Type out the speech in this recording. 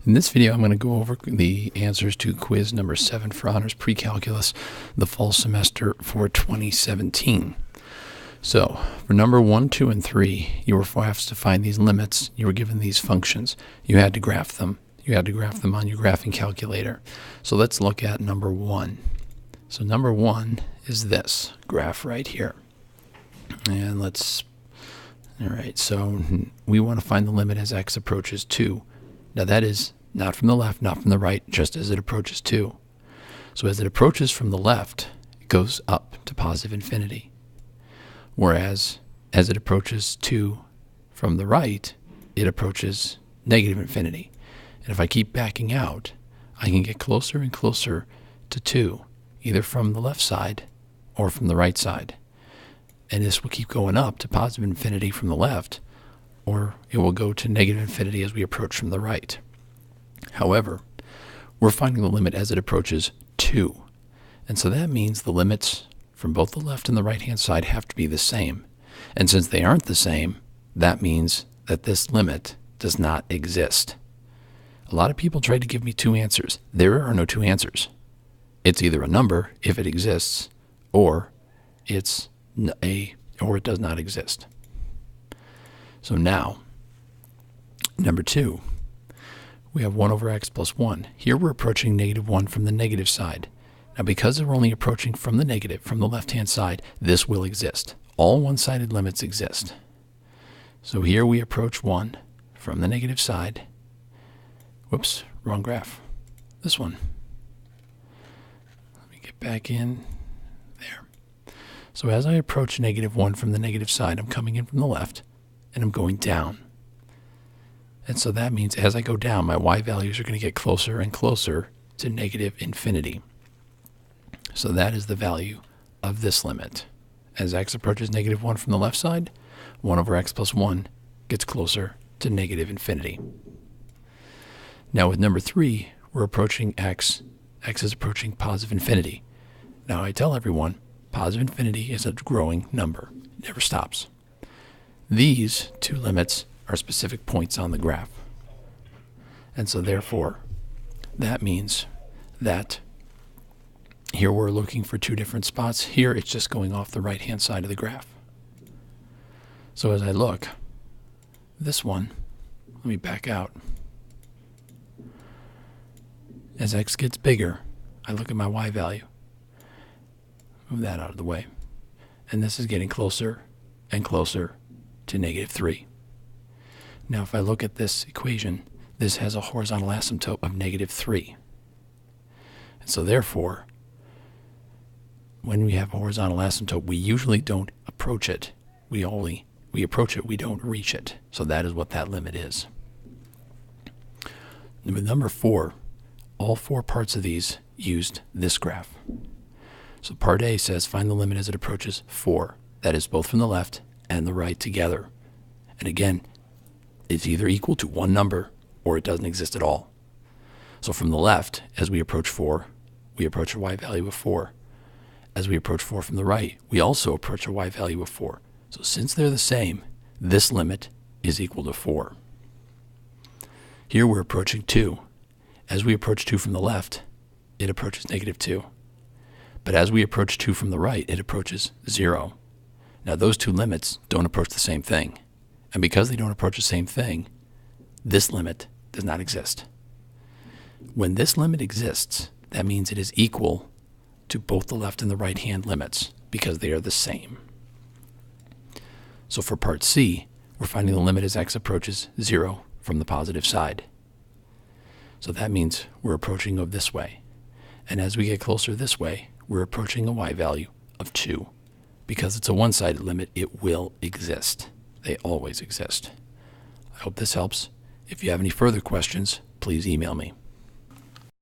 In this video, I'm going to go over the answers to quiz number 7 for Honors Precalculus, the fall semester for 2017. So, for number 1, 2, and 3, you were asked to find these limits. You were given these functions. You had to graph them. You had to graph them on your graphing calculator. So let's look at number 1. So number 1 is this graph right here. And all right, so we want to find the limit as x approaches 2. Now that is not from the left, not from the right, just as it approaches 2. So as it approaches from the left, it goes up to positive infinity. Whereas as it approaches 2 from the right, it approaches negative infinity. And if I keep backing out, I can get closer and closer to 2, either from the left side or from the right side. And this will keep going up to positive infinity from the left, or it will go to negative infinity as we approach from the right. However, we're finding the limit as it approaches 2. And so that means the limits from both the left and the right-hand side have to be the same. And since they aren't the same, that means that this limit does not exist. A lot of people try to give me 2 answers. There are no 2 answers. It's either a number, if it exists, or it does not exist. So now, number 2, we have 1 over x plus 1. Here we're approaching negative 1 from the negative side. Now because we're only approaching from the negative, from the left-hand side, this will exist. All one-sided limits exist. So here we approach 1 from the negative side. Whoops, wrong graph. This one. Let me get back in there. So as I approach negative 1 from the negative side, I'm coming in from the left, and I'm going down. And so that means as I go down, my y values are going to get closer and closer to negative infinity. So that is the value of this limit. As x approaches negative 1 from the left side, 1 over x plus 1 gets closer to negative infinity. Now with number 3, we're approaching x. X is approaching positive infinity. Now I tell everyone, positive infinity is a growing number. It never stops. These 2 limits are specific points on the graph. And so therefore, that means that here we're looking for 2 different spots. Here it's just going off the right-hand side of the graph. So as I look, this one, let me back out. As x gets bigger, I look at my y value. Move that out of the way. And this is getting closer and closer to negative 3. Now if I look at this equation, this has a horizontal asymptote of negative 3. And so therefore, when we have a horizontal asymptote, we usually don't approach it. We approach it, we don't reach it. So that is what that limit is. With number 4, all 4 parts of these used this graph. So part A says find the limit as it approaches 4. That is both from the left and the right together. And again, it's either equal to one number or it doesn't exist at all. So from the left, as we approach 4, we approach a y value of 4. As we approach 4 from the right, we also approach a y value of 4. So since they're the same, this limit is equal to 4. Here we're approaching 2. As we approach 2 from the left, it approaches negative 2. But as we approach 2 from the right, it approaches 0. Now those 2 limits don't approach the same thing. And because they don't approach the same thing, this limit does not exist. When this limit exists, that means it is equal to both the left and the right hand limits because they are the same. So for part C, we're finding the limit as x approaches 0 from the positive side. So that means we're approaching of this way. And as we get closer this way, we're approaching a y value of 2. Because it's a one-sided limit, it will exist. They always exist. I hope this helps. If you have any further questions, please email me.